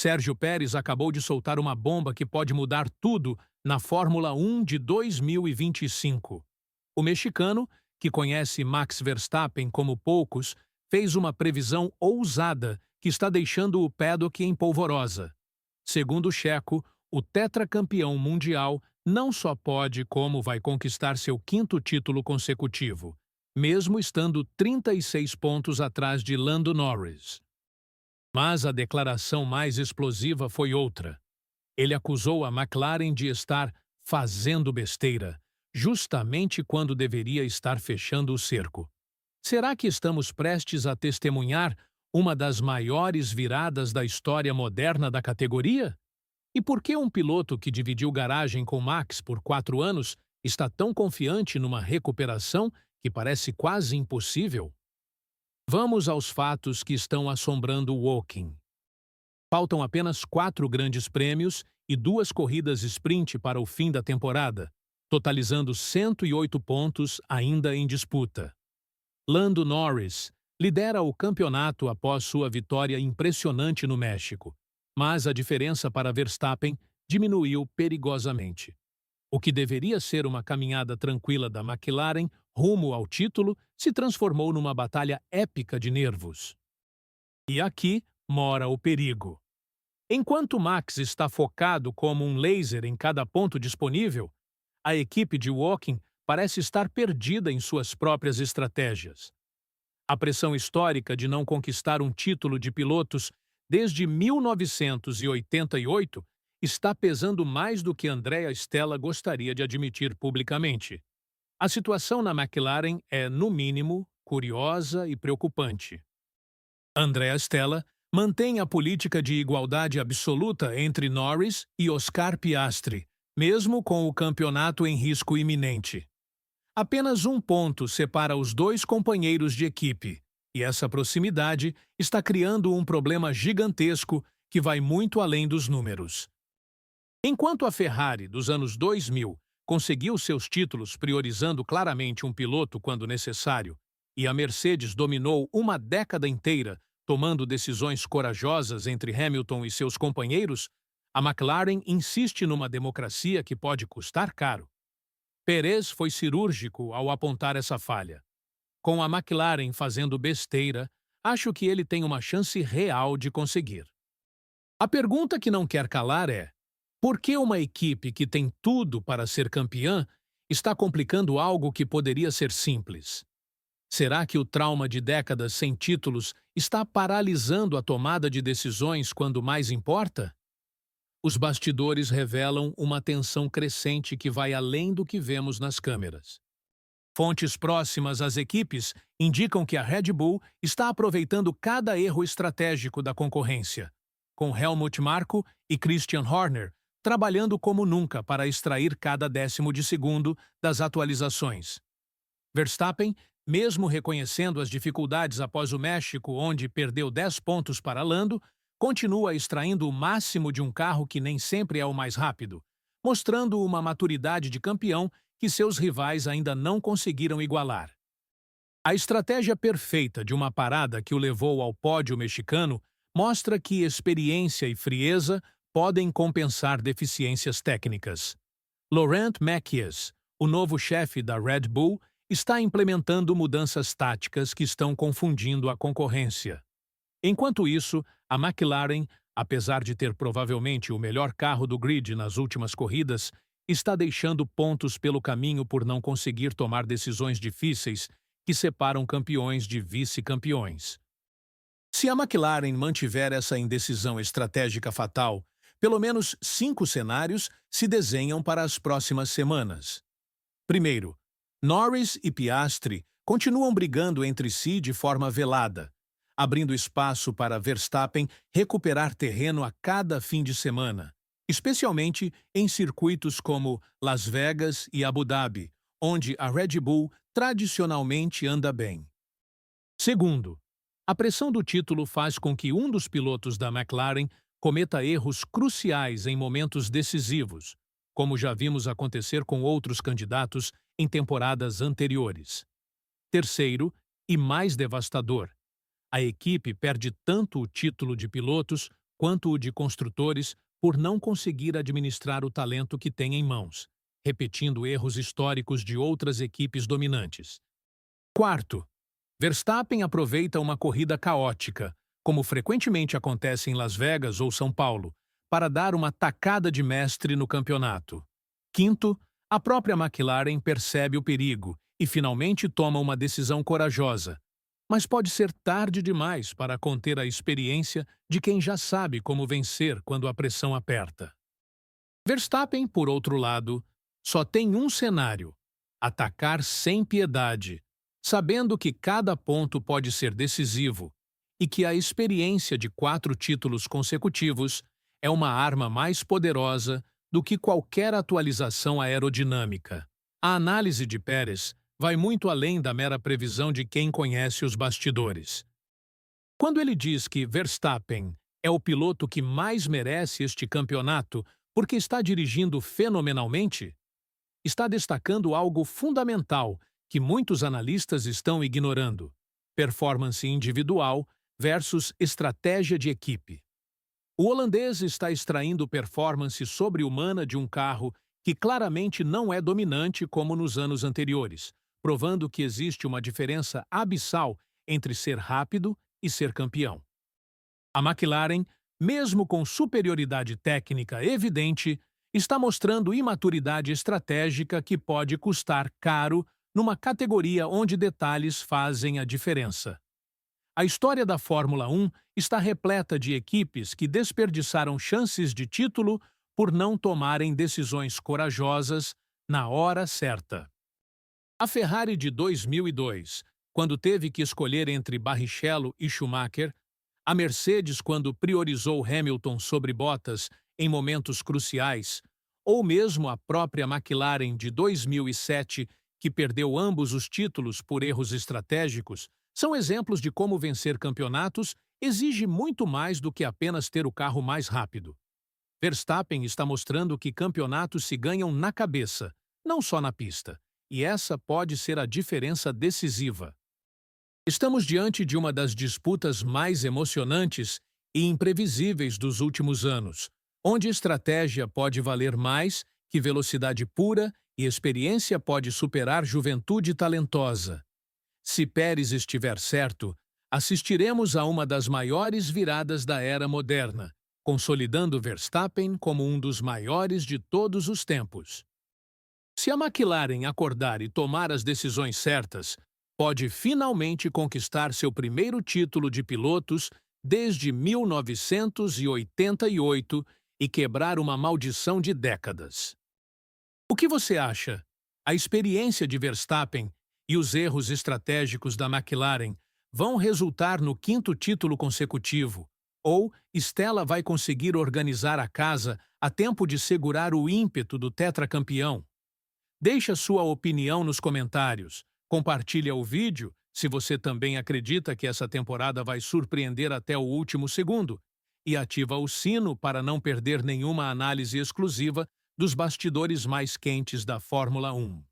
Sérgio Pérez acabou de soltar uma bomba que pode mudar tudo na Fórmula 1 de 2025. O mexicano, que conhece Max Verstappen como poucos, fez uma previsão ousada que está deixando o paddock em polvorosa. Segundo o checo, o tetracampeão mundial não só pode, como vai conquistar seu quinto título consecutivo, mesmo estando 36 pontos atrás de Lando Norris. Mas a declaração mais explosiva foi outra. Ele acusou a McLaren de estar fazendo besteira, justamente quando deveria estar fechando o cerco. Será que estamos prestes a testemunhar uma das maiores viradas da história moderna da categoria? E por que um piloto que dividiu garagem com Max por 4 anos está tão confiante numa recuperação que parece quase impossível? Vamos aos fatos que estão assombrando o Woking. Faltam apenas 4 grandes prêmios e 2 corridas sprint para o fim da temporada, totalizando 108 pontos ainda em disputa. Lando Norris lidera o campeonato após sua vitória impressionante no México, mas a diferença para Verstappen diminuiu perigosamente. O que deveria ser uma caminhada tranquila da McLaren rumo ao título se transformou numa batalha épica de nervos. E aqui mora o perigo. Enquanto Max está focado como um laser em cada ponto disponível, a equipe de Woking parece estar perdida em suas próprias estratégias. A pressão histórica de não conquistar um título de pilotos desde 1988 está pesando mais do que Andrea Stella gostaria de admitir publicamente. A situação na McLaren é, no mínimo, curiosa e preocupante. Andrea Stella mantém a política de igualdade absoluta entre Norris e Oscar Piastri, mesmo com o campeonato em risco iminente. Apenas um ponto separa os 2 companheiros de equipe, e essa proximidade está criando um problema gigantesco que vai muito além dos números. Enquanto a Ferrari, dos anos 2000, conseguiu seus títulos priorizando claramente um piloto quando necessário, e a Mercedes dominou uma década inteira tomando decisões corajosas entre Hamilton e seus companheiros, a McLaren insiste numa democracia que pode custar caro. Pérez foi cirúrgico ao apontar essa falha. Com a McLaren fazendo besteira, acho que ele tem uma chance real de conseguir. A pergunta que não quer calar é: por que uma equipe que tem tudo para ser campeã está complicando algo que poderia ser simples? Será que o trauma de décadas sem títulos está paralisando a tomada de decisões quando mais importa? Os bastidores revelam uma tensão crescente que vai além do que vemos nas câmeras. Fontes próximas às equipes indicam que a Red Bull está aproveitando cada erro estratégico da concorrência, com Helmut Marko e Christian Horner trabalhando como nunca para extrair cada décimo de segundo das atualizações. Verstappen, mesmo reconhecendo as dificuldades após o México, onde perdeu 10 pontos para Lando, continua extraindo o máximo de um carro que nem sempre é o mais rápido, mostrando uma maturidade de campeão que seus rivais ainda não conseguiram igualar. A estratégia perfeita de uma parada que o levou ao pódio mexicano mostra que experiência e frieza podem compensar deficiências técnicas. Laurent Mekies, o novo chefe da Red Bull, está implementando mudanças táticas que estão confundindo a concorrência. Enquanto isso, a McLaren, apesar de ter provavelmente o melhor carro do grid nas últimas corridas, está deixando pontos pelo caminho por não conseguir tomar decisões difíceis que separam campeões de vice-campeões. Se a McLaren mantiver essa indecisão estratégica fatal, pelo menos 5 cenários se desenham para as próximas semanas. Primeiro, Norris e Piastri continuam brigando entre si de forma velada, abrindo espaço para Verstappen recuperar terreno a cada fim de semana, especialmente em circuitos como Las Vegas e Abu Dhabi, onde a Red Bull tradicionalmente anda bem. Segundo, a pressão do título faz com que um dos pilotos da McLaren cometa erros cruciais em momentos decisivos, como já vimos acontecer com outros candidatos em temporadas anteriores. Terceiro, e mais devastador, a equipe perde tanto o título de pilotos quanto o de construtores por não conseguir administrar o talento que tem em mãos, repetindo erros históricos de outras equipes dominantes. Quarto, Verstappen aproveita uma corrida caótica, como frequentemente acontece em Las Vegas ou São Paulo, para dar uma tacada de mestre no campeonato. Quinto, a própria McLaren percebe o perigo e finalmente toma uma decisão corajosa, mas pode ser tarde demais para conter a experiência de quem já sabe como vencer quando a pressão aperta. Verstappen, por outro lado, só tem um cenário: atacar sem piedade, sabendo que cada ponto pode ser decisivo e que a experiência de 4 títulos consecutivos é uma arma mais poderosa do que qualquer atualização aerodinâmica. A análise de Pérez vai muito além da mera previsão de quem conhece os bastidores. Quando ele diz que Verstappen é o piloto que mais merece este campeonato porque está dirigindo fenomenalmente, está destacando algo fundamental que muitos analistas estão ignorando: performance individual versus estratégia de equipe. O holandês está extraindo performance sobre-humana de um carro que claramente não é dominante como nos anos anteriores, provando que existe uma diferença abissal entre ser rápido e ser campeão. A McLaren, mesmo com superioridade técnica evidente, está mostrando imaturidade estratégica que pode custar caro numa categoria onde detalhes fazem a diferença. A história da Fórmula 1 está repleta de equipes que desperdiçaram chances de título por não tomarem decisões corajosas na hora certa. A Ferrari de 2002, quando teve que escolher entre Barrichello e Schumacher, a Mercedes quando priorizou Hamilton sobre Bottas em momentos cruciais, ou mesmo a própria McLaren de 2007, que perdeu ambos os títulos por erros estratégicos, são exemplos de como vencer campeonatos exige muito mais do que apenas ter o carro mais rápido. Verstappen está mostrando que campeonatos se ganham na cabeça, não só na pista, e essa pode ser a diferença decisiva. Estamos diante de uma das disputas mais emocionantes e imprevisíveis dos últimos anos, onde estratégia pode valer mais que velocidade pura e experiência pode superar juventude talentosa. Se Pérez estiver certo, assistiremos a uma das maiores viradas da era moderna, consolidando Verstappen como um dos maiores de todos os tempos. Se a McLaren acordar e tomar as decisões certas, pode finalmente conquistar seu primeiro título de pilotos desde 1988 e quebrar uma maldição de décadas. O que você acha? A experiência de Verstappen e os erros estratégicos da McLaren vão resultar no 5º título consecutivo, ou Stella vai conseguir organizar a casa a tempo de segurar o ímpeto do tetracampeão? Deixe a sua opinião nos comentários, compartilhe o vídeo se você também acredita que essa temporada vai surpreender até o último segundo, e ativa o sino para não perder nenhuma análise exclusiva dos bastidores mais quentes da Fórmula 1.